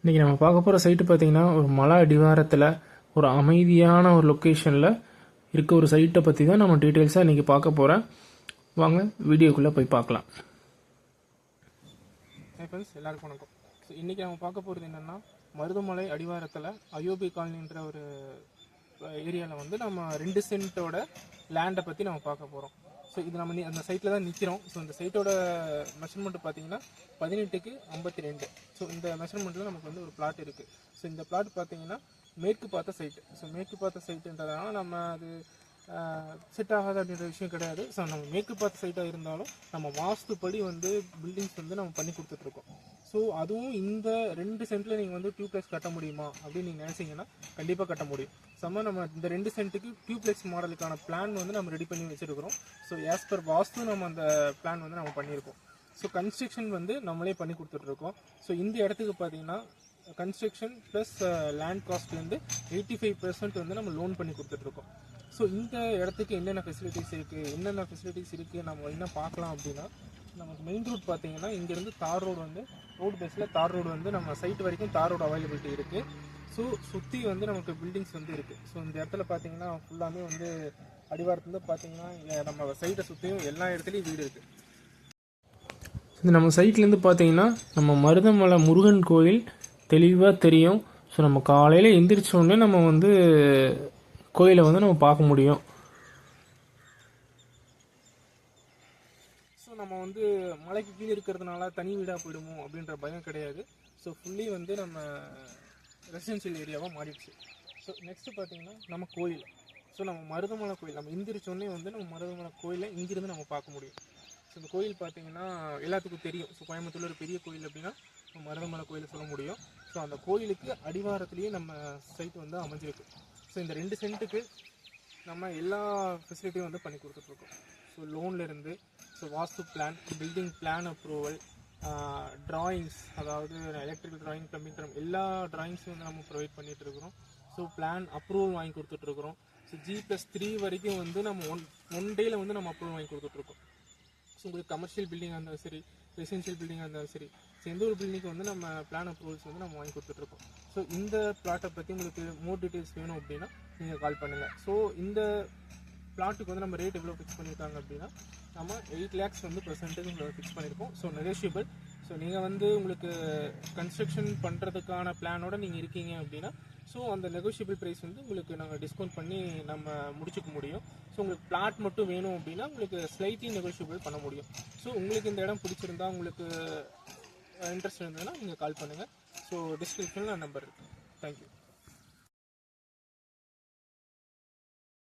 இன்றைக்கி நம்ம பார்க்க போகிற சைட்டு பார்த்திங்கன்னா ஒரு மலை அடிவாரத்தில் ஒரு அமைதியான ஒரு லொக்கேஷனில் இருக்க ஒரு சைட்டை பற்றி தான் நம்ம டீட்டெயில்ஸாக இன்றைக்கி பார்க்க போகிறேன். வாங்க வீடியோக்குள்ளே போய் பார்க்கலாம். ஃப்ரெண்ட்ஸ் எல்லாருக்கும் வணக்கம். ஸோ இன்றைக்கி நம்ம பார்க்க போகிறது என்னென்னா, மருதமலை அடிவாரத்தில் ஐஓபி காலனின்ற ஒரு ஏரியாவில் வந்து நம்ம 2 சென்ட்டோட லேண்டை பற்றி நம்ம பார்க்க போகிறோம். ஸோ இது நம்ம அந்த சைட்டில் தான் நிற்கிறோம். ஸோ இந்த சைட்டோட மெஷர்மெண்ட்டு பார்த்தீங்கன்னா 18க்கு 52. ஸோ இந்த மெஷர்மெண்ட்டில் நமக்கு வந்து ஒரு பிளாட் இருக்குது. ஸோ இந்த பிளாட் பார்த்தீங்கன்னா மேற்கு பார்த்த சைட்டு. ஸோ மேற்கு பார்த்த சைட்டுன்றதுனால நம்ம அது செட் ஆகாது அப்படின்ற விஷயம் கிடையாது. ஸோ நம்ம மேற்கு பார்த்த சைட்டாக இருந்தாலும் நம்ம வாஸ்துப்படி வந்து பில்டிங்ஸ் வந்து நம்ம பண்ணி கொடுத்துட்ருக்கோம். ஸோ அதுவும் இந்த 2 சென்ட்டில் நீங்கள் வந்து டியூப்ளெக்ஸ் கட்ட முடியுமா அப்படின்னு நீங்கள் நினச்சிங்கன்னா கண்டிப்பாக கட்ட முடியும். நம்ம இந்த 2 சென்ட்டுக்கு டியூப்ளெக்ஸ் மாடலுக்கான பிளான் வந்து நம்ம ரெடி பண்ணி வச்சுருக்கிறோம். ஸோ ஆஸ் பர் வாஸ்து நம்ம அந்த பிளான் வந்து நம்ம பண்ணியிருக்கோம். ஸோ கன்ஸ்ட்ரக்ஷன் வந்து நம்மளே பண்ணி கொடுத்துட்ருக்கோம். ஸோ இந்த இடத்துக்கு பார்த்தீங்கன்னா கன்ஸ்ட்ரக்ஷன் ப்ளஸ் லேண்ட் காஸ்ட்லேருந்து 85% வந்து நம்ம லோன் பண்ணி கொடுத்துட்ருக்கோம். ஸோ இந்த இடத்துக்கு என்னென்ன ஃபெசிலிட்டிஸ் இருக்குது நம்ம என்ன பார்க்கலாம் அப்படின்னா, நமக்கு மெயின் ரோட் பார்த்தீங்கன்னா இங்கேருந்து தார் ரோடு வந்து ரோடு பேஸில் தார் ரோடு வந்து நம்ம சைட் வரைக்கும் தார் ரோடு அவைலபிலிட்டி இருக்குது. ஸோ சுற்றி வந்து நமக்கு பில்டிங்ஸ் வந்து இருக்குது. ஸோ இந்த இடத்துல பார்த்தீங்கன்னா ஃபுல்லாமே வந்து அடிவாரத்துலேருந்து பார்த்தீங்கன்னா நம்ம சைட்டை சுற்றியும் எல்லா இடத்துலையும் வீடு இருக்குது. இந்த நம்ம சைட்லேருந்து பார்த்தீங்கன்னா நம்ம மருதமலை முருகன் கோயில் தெளிவாக தெரியும். ஸோ நம்ம காலையில் எந்திரிச்சோடனே நம்ம வந்து கோயிலை வந்து நம்ம பார்க்க முடியும். ஸோ நம்ம வந்து மலைக்கு கீழே இருக்கிறதுனால தனி வீடாக போயிடுமோ அப்படின்ற பயம் கிடையாது. ஸோ ஃபுல்லி வந்து நம்ம ரெசிடென்ஷியல் ஏரியாவாக மாறிடுச்சு. ஸோ நெக்ஸ்ட்டு பார்த்தீங்கன்னா நம்ம கோயில். ஸோ நம்ம மருதமலை கோயில் நம்ம எந்திரிச்சோடனே வந்து நம்ம மருதமலை கோயிலை இங்கிருந்து நம்ம பார்க்க முடியும். ஸோ இந்த கோயில் பார்த்தீங்கன்னா எல்லாத்துக்கும் தெரியும். ஸோ கோயம்புத்தூரில் ஒரு பெரிய கோயில் அப்படின்னா மருதமலை கோயிலை சொல்ல முடியும். ஸோ அந்த கோயிலுக்கு அடிவாரத்துலேயே நம்ம சைட் வந்து அமைஞ்சிருக்கு. ஸோ இந்த 2 சென்ட்டுக்கு நம்ம எல்லா ஃபெசிலிட்டியும் வந்து பண்ணி கொடுத்துட்ருக்கோம். ஸோ லோன்லேருந்து Vastu plan, building plan approval, drawings, அதாவது எலக்ட்ரிக்கல் ட்ராயிங், ப்ளம்பிங் ட்ராயிங், எல்லா ட்ராயிங்ஸும் வந்து நம்ம ப்ரொவைட் பண்ணிகிட்ருக்குறோம். ஸோ பிளான் அப்ரூவல் வாங்கி கொடுத்துட்ருக்குறோம். ஸோ G+3 வரைக்கும் வந்து நம்ம ஒன் டேயில் வந்து நம்ம அப்ரூவல் வாங்கி கொடுத்துட்ருக்கோம். ஸோ உங்களுக்கு கமர்ஷியல் பில்டிங்காக இருந்தாலும் சரி, ரெசிடென்ஷியல் பில்டிங்காக இருந்தாலும் சரி, ஸோ எந்த ஒரு பில்டிங்க்கு வந்து நம்ம பிளான் அப்ரூவல்ஸ் வந்து நம்ம வாங்கி கொடுத்துட்ருக்கோம். ஸோ இந்த பிளாட்டை பற்றி உங்களுக்கு மோர் டீட்டெயில்ஸ் வேணும் அப்படின்னா நீங்கள் கால் பண்ணுங்கள். ஸோ இந்த பிளாட்டுக்கு வந்து நம்ம ரேட் எவ்வளோ ஃபிக்ஸ் பண்ணியிருக்காங்க அப்படின்னா நம்ம 8 lakhs வந்து பெர்சன்டேஜ் ஃபிக்ஸ் பண்ணியிருக்கோம். So negotiable. ஸோ நீங்கள் வந்து உங்களுக்கு கன்ஸ்ட்ரக்ஷன் பண்ணுறதுக்கான பிளானோட நீங்கள் இருக்கீங்க அப்படின்னா ஸோ அந்த நெகோஷியபிள் ப்ரைஸ் வந்து உங்களுக்கு நாங்கள் டிஸ்கவுண்ட் பண்ணி நம்ம முடிச்சுக்க முடியும். ஸோ உங்களுக்கு பிளாட் மட்டும் வேணும் அப்படின்னா உங்களுக்கு ஸ்லைட்லி நெகோஷியபிள் பண்ண முடியும். ஸோ உங்களுக்கு இந்த இடம் பிடிச்சிருந்தா, உங்களுக்கு இன்ட்ரெஸ்ட் இருந்ததுன்னா நீங்கள் கால் பண்ணுங்கள். ஸோ டிஸ்கிரிப்ஷனில் நம்பர் இருக்குது. தேங்க்யூ.